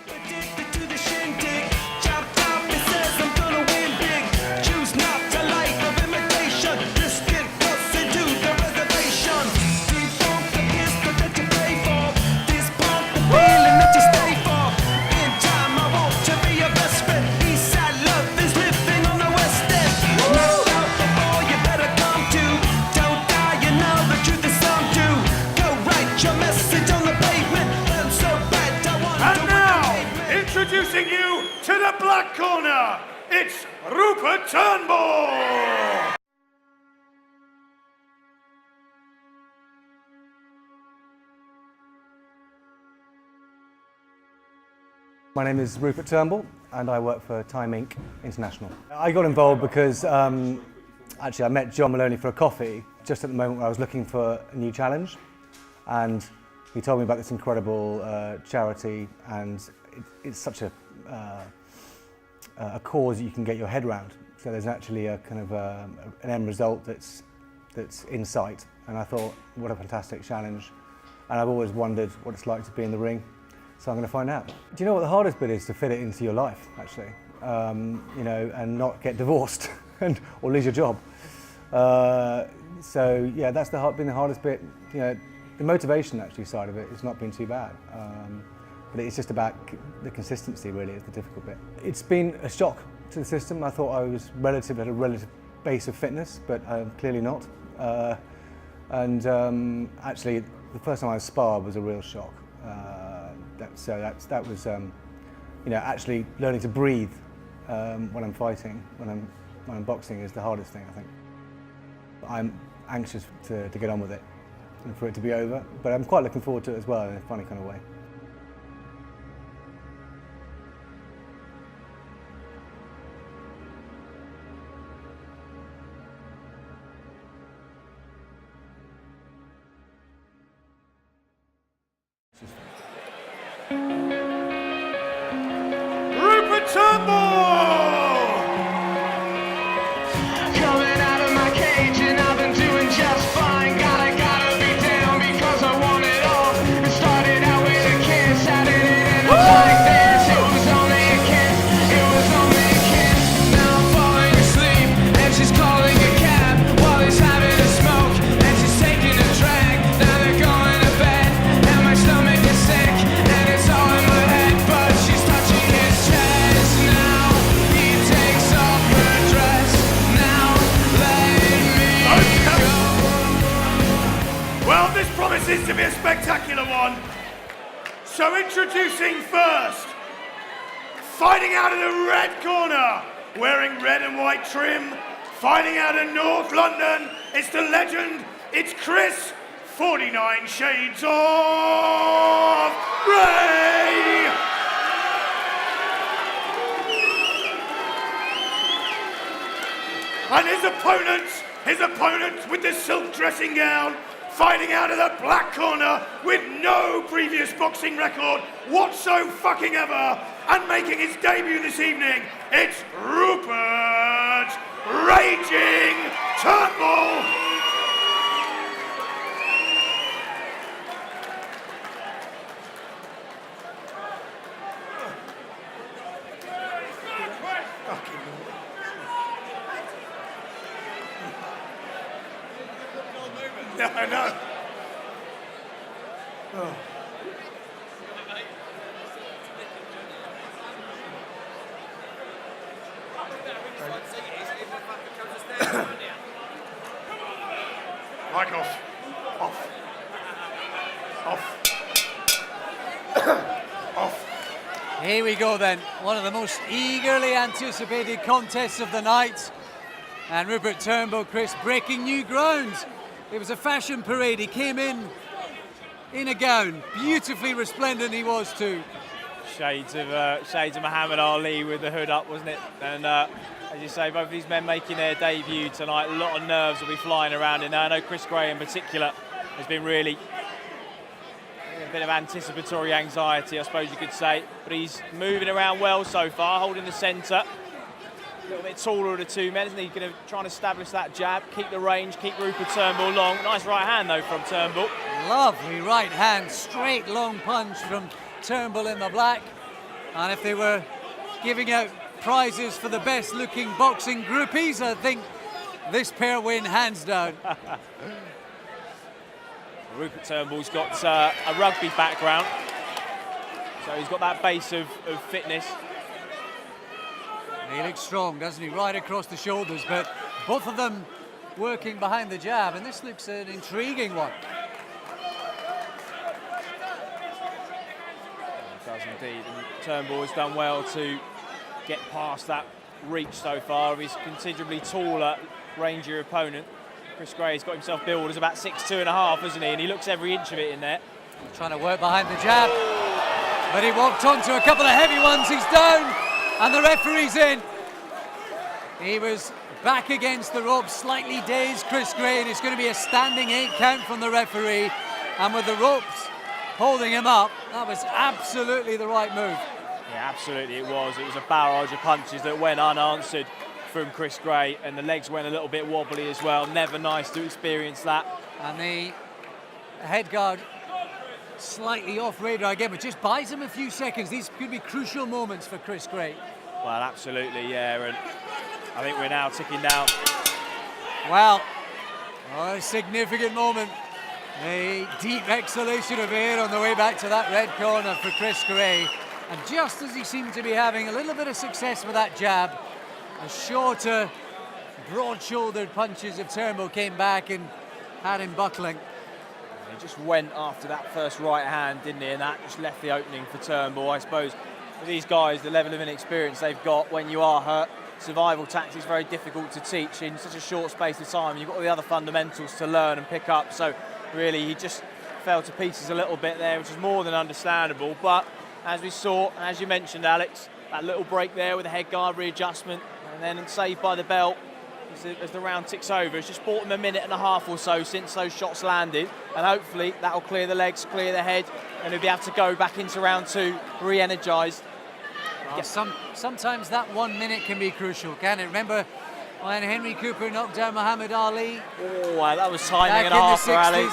Addicted to the shindig, chopped up, it says I'm gonna win big. Choose not a life of imitation, just get close into the reservation. Defunct the pistol that you pay for, this pump the feeling that you stay for. In time I want to be your best friend, Eastside love is living on the West End. Knocked out before you better come to, don't die, you know the truth is some do. Go write your message on the pavement, I'm so bad I want to. And now, introducing you to the black corner, it's Rupert Turnbull! My name is Rupert Turnbull and I work for Time Inc. International. I got involved because actually I met John Maloney for a coffee just at the moment where I was looking for a new challenge, and he told me about this incredible charity, and it's such a cause you can get your head around. So there's actually a kind of an end result that's in sight, and I thought, what a fantastic challenge. And I've always wondered what it's like to be in the ring. So I'm going to find out. Do you know what the hardest bit is? To fit it into your life, actually, you know, and not get divorced or lose your job. So yeah, that's been the hardest bit. You know, the motivation actually side of it has not been too bad, but it's just about the consistency really is the difficult bit. It's been a shock to the system. I thought I was had a relative base of fitness, but clearly not. Actually, the first time I sparred was a real shock. That was, you know, actually learning to breathe when I'm fighting, when I'm boxing is the hardest thing, I think. I'm anxious to get on with it and for it to be over, but I'm quite looking forward to it as well in a funny kind of way. Rupert Turnbull! Coming out of my cage and I've been doing just fine. Gotta be down because I want it all. It started out with a kiss, added it in a like this. It was only a kiss, it was only a kiss. Now I'm falling asleep and she's calling a cab while he's having a smoke and she's taking a drag. Now they're going to bed and my stomach is sick and it's all in my head, but she's touching his chest. Now he takes off her dress. Now let me go. Well, this promises to be a spectacular one. So introducing first, fighting out of the red corner, wearing red and white trim, fighting out of North London, it's the legend, it's Chris, 49 Shades of Grey! And his opponent with the silk dressing gown, fighting out of the black corner with no previous boxing record whatsoever, and making his debut this evening, it's Rupert Raging Turnbull! Yeah, I know. Oh. Mic off. Off. Off. Here we go then, one of the most eagerly anticipated contests of the night. And Rupert Turnbull, Chris, breaking new ground. It was a fashion parade. He came in a gown, beautifully resplendent he was too. Shades of Muhammad Ali with the hood up, wasn't it? And as you say, both of these men making their debut tonight. A lot of nerves will be flying around in there. I know Chris Gray in particular has been really a bit of anticipatory anxiety, I suppose you could say. But he's moving around well so far, holding the centre. A little bit taller of the two men, isn't he? Going to try and establish that jab, keep the range, keep Rupert Turnbull long. Nice right hand though from Turnbull. Lovely right hand, straight long punch from Turnbull in the black. And if they were giving out prizes for the best looking boxing groupies, I think this pair win hands down. Rupert Turnbull's got a rugby background, so he's got that base of fitness. He looks strong, doesn't he? Right across the shoulders, but both of them working behind the jab, and this looks an intriguing one. It does indeed, and Turnbull has done well to get past that reach so far of his considerably taller, rangier opponent. Chris Gray's got himself billed as about 6'2½", isn't he? And he looks every inch of it in there. Trying to work behind the jab, but he walked onto a couple of heavy ones. He's down, and the referee's in. He was back against the ropes, slightly dazed, Chris Gray, and it's going to be a standing 8 count from the referee. And with the ropes holding him up, that was absolutely the right move. Yeah, absolutely it was. It was a barrage of punches that went unanswered from Chris Gray, and the legs went a little bit wobbly as well. Never nice to experience that. And the head guard slightly off radar again, but just buys him a few seconds. These could be crucial moments for Chris Gray. Well, absolutely, yeah, and I think we're now ticking down. Wow, a significant moment. A deep exhalation of air on the way back to that red corner for Chris Gray. And just as he seemed to be having a little bit of success with that jab, the shorter, broad-shouldered punches of Turnbull came back and had him buckling. He just went after that first right hand, didn't he? And that just left the opening for Turnbull. I suppose for these guys, the level of inexperience they've got when you are hurt, survival tactics very difficult to teach in such a short space of time. You've got all the other fundamentals to learn and pick up. So really, he just fell to pieces a little bit there, which is more than understandable. But as we saw, and as you mentioned, Alex, that little break there with the head guard readjustment, and then saved by the bell as the round ticks over. It's just bought him a minute and a half or so since those shots landed, and hopefully that'll clear the legs, clear the head, and he'll be able to go back into round 2 re-energised. Well, sometimes that 1 minute can be crucial, can it? Remember when Henry Cooper knocked down Muhammad Ali? Oh, that was timing back and in a half the for 60s, Ali.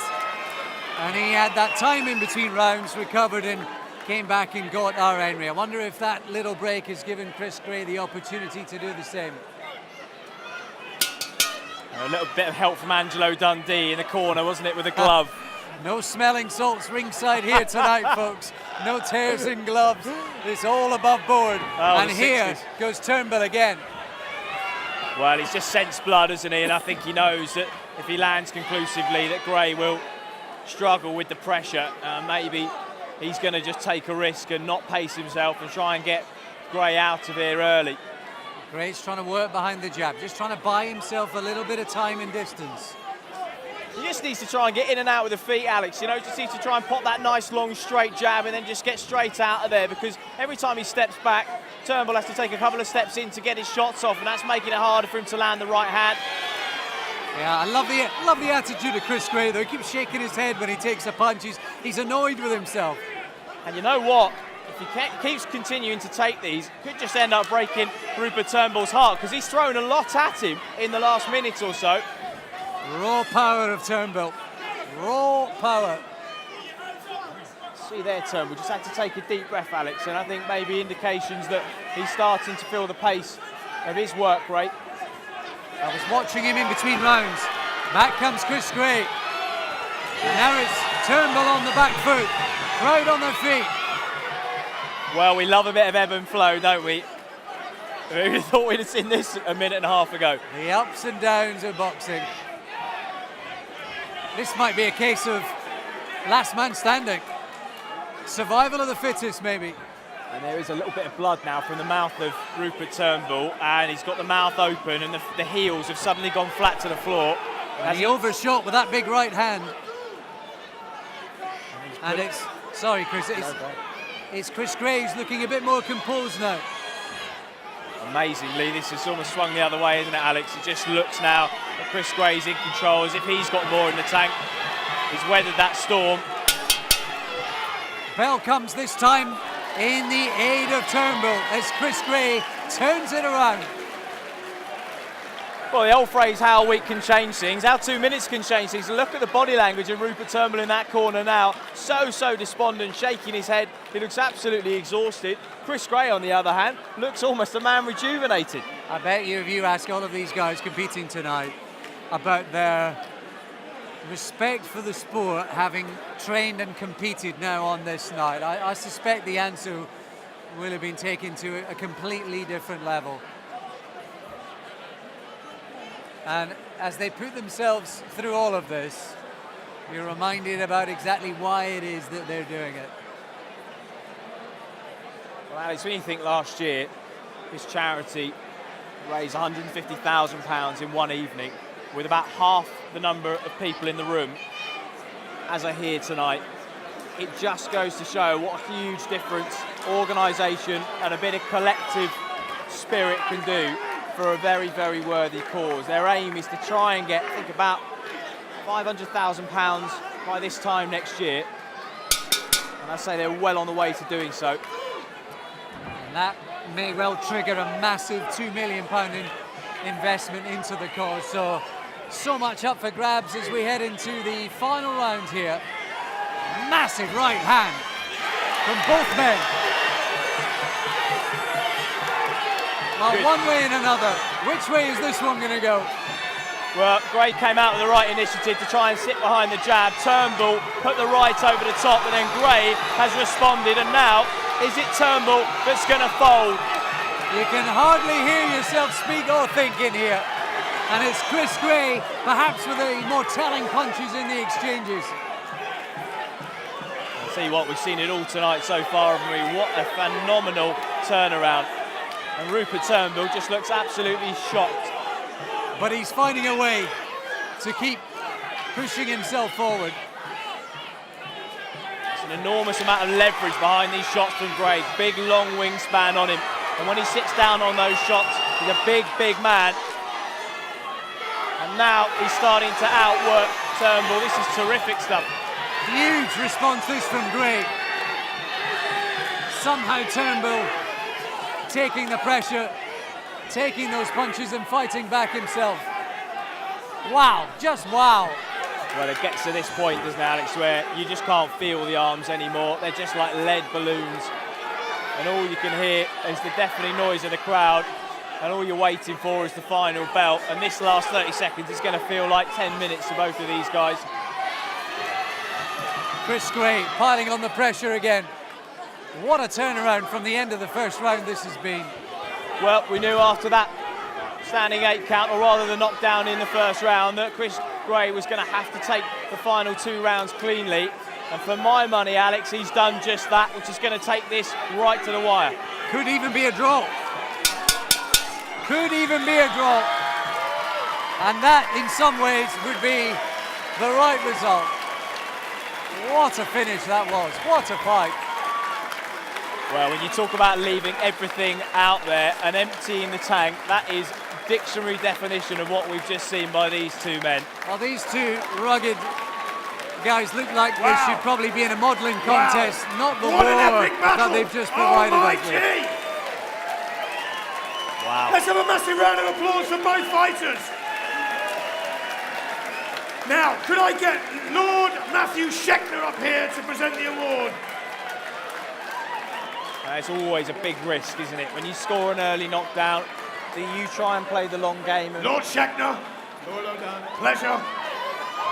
and he had that time in between rounds, recovered and came back and got our Henry. I wonder if that little break has given Chris Gray the opportunity to do the same. A little bit of help from Angelo Dundee in the corner, wasn't it, with a glove? No smelling salts ringside here tonight, folks. No tears in gloves. It's all above board. Oh, and the here 60s. goes Turnbull again. Well, he's just sensed blood, hasn't he? And I think he knows that if he lands conclusively, that Gray will struggle with the pressure. Maybe he's going to just take a risk and not pace himself and try and get Gray out of here early. Gray's trying to work behind the jab, just trying to buy himself a little bit of time and distance. He just needs to try and get in and out with the feet, Alex. You know, just needs to try and pop that nice long straight jab and then just get straight out of there, because every time he steps back, Turnbull has to take a couple of steps in to get his shots off, and that's making it harder for him to land the right hand. Yeah, I love the attitude of Chris Gray, though. He keeps shaking his head when he takes a punch. He's annoyed with himself. And you know what? If he keeps continuing to take these, could just end up breaking Rupert Turnbull's heart, because he's thrown a lot at him in the last minute or so. Raw power of Turnbull. Raw power. See there, Turnbull just had to take a deep breath, Alex, and I think maybe indications that he's starting to feel the pace of his work rate. I was watching him in between rounds. Back comes Chris Gray. And now it's Turnbull on the back foot. Crowd on their feet. Well, we love a bit of ebb and flow, don't we? Who would have thought we'd have seen this a minute and a half ago? The ups and downs of boxing. This might be a case of last man standing. Survival of the fittest, maybe. And there is a little bit of blood now from the mouth of Rupert Turnbull, and he's got the mouth open, and the heels have suddenly gone flat to the floor. And he overshot with that big right hand. And it's, sorry Chris, it's Chris Gray who's looking a bit more composed now. Amazingly, this has almost swung the other way, isn't it, Alex? It just looks now that Chris Gray's in control, as if he's got more in the tank. He's weathered that storm. Bell comes this time in the aid of Turnbull as Chris Gray turns it around. Well, the old phrase, how a week can change things, how 2 minutes can change things. Look at the body language of Rupert Turnbull in that corner now. So despondent, shaking his head. He looks absolutely exhausted. Chris Gray, on the other hand, looks almost a man rejuvenated. I bet you if you ask all of these guys competing tonight about their respect for the sport, having trained and competed now on this night, I suspect the answer will have been taken to a completely different level. And as they put themselves through all of this, you're reminded about exactly why it is that they're doing it. Well, Alex, when you think last year, this charity raised £150,000 in one evening with about half the number of people in the room as are here tonight, it just goes to show what a huge difference organisation and a bit of collective spirit can do for a very, very worthy cause. Their aim is to try and get, think about £500,000 by this time next year. And I say they're well on the way to doing so. And that may well trigger a massive £2 million investment into the cause. So much up for grabs as we head into the final round here. Massive right hand from both men. Well, one way and another. Which way is this one going to go? Well, Gray came out with the right initiative to try and sit behind the jab. Turnbull put the right over the top, and then Gray has responded. And now, is it Turnbull that's going to fold? You can hardly hear yourself speak or think in here. And it's Chris Gray, perhaps with the more telling punches in the exchanges. I'll tell you what, we've seen it all tonight so far, haven't we? What a phenomenal turnaround. And Rupert Turnbull just looks absolutely shocked. But he's finding a way to keep pushing himself forward. It's an enormous amount of leverage behind these shots from Gray. Big, long wingspan on him. And when he sits down on those shots, he's a big, big man. And now he's starting to outwork Turnbull. This is terrific stuff. Huge response this from Gray. Somehow Turnbull taking the pressure, taking those punches and fighting back himself. Wow, just wow. Well, it gets to this point, doesn't it, Alex, where you just can't feel the arms anymore. They're just like lead balloons. And all you can hear is the deafening noise of the crowd. And all you're waiting for is the final bell. And this last 30 seconds is going to feel like 10 minutes to both of these guys. Chris Gray piling on the pressure again. What a turnaround from the end of the first round this has been. Well, we knew after that standing 8 count, or rather the knockdown in the first round, that Chris Gray was going to have to take the final 2 rounds cleanly. And for my money, Alex, he's done just that, which is going to take this right to the wire. Could even be a draw. Could even be a draw. And that, in some ways, would be the right result. What a finish that was. What a fight. Well, when you talk about leaving everything out there and emptying the tank, that is dictionary definition of what we've just seen by these two men. Well, these two rugged guys look like they should probably be in a modelling contest, not the war that they've just provided us with. Wow. Let's have a massive round of applause for both fighters. Now, could I get Lord Matthew Schechner up here to present the award? It's always a big risk, isn't it? When you score an early knockdown, do you try and play the long game and Lord Schechner, pleasure.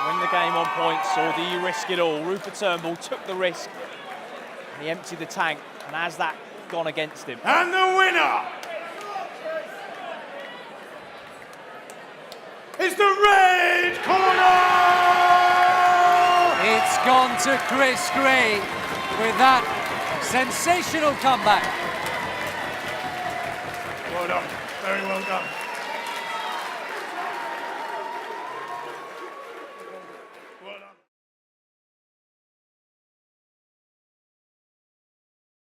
win the game on points, or do you risk it all? Rupert Turnbull took the risk and he emptied the tank, and has that gone against him? And the winner is the red corner! It's gone to Chris Gray with that sensational comeback. Well done, very well done.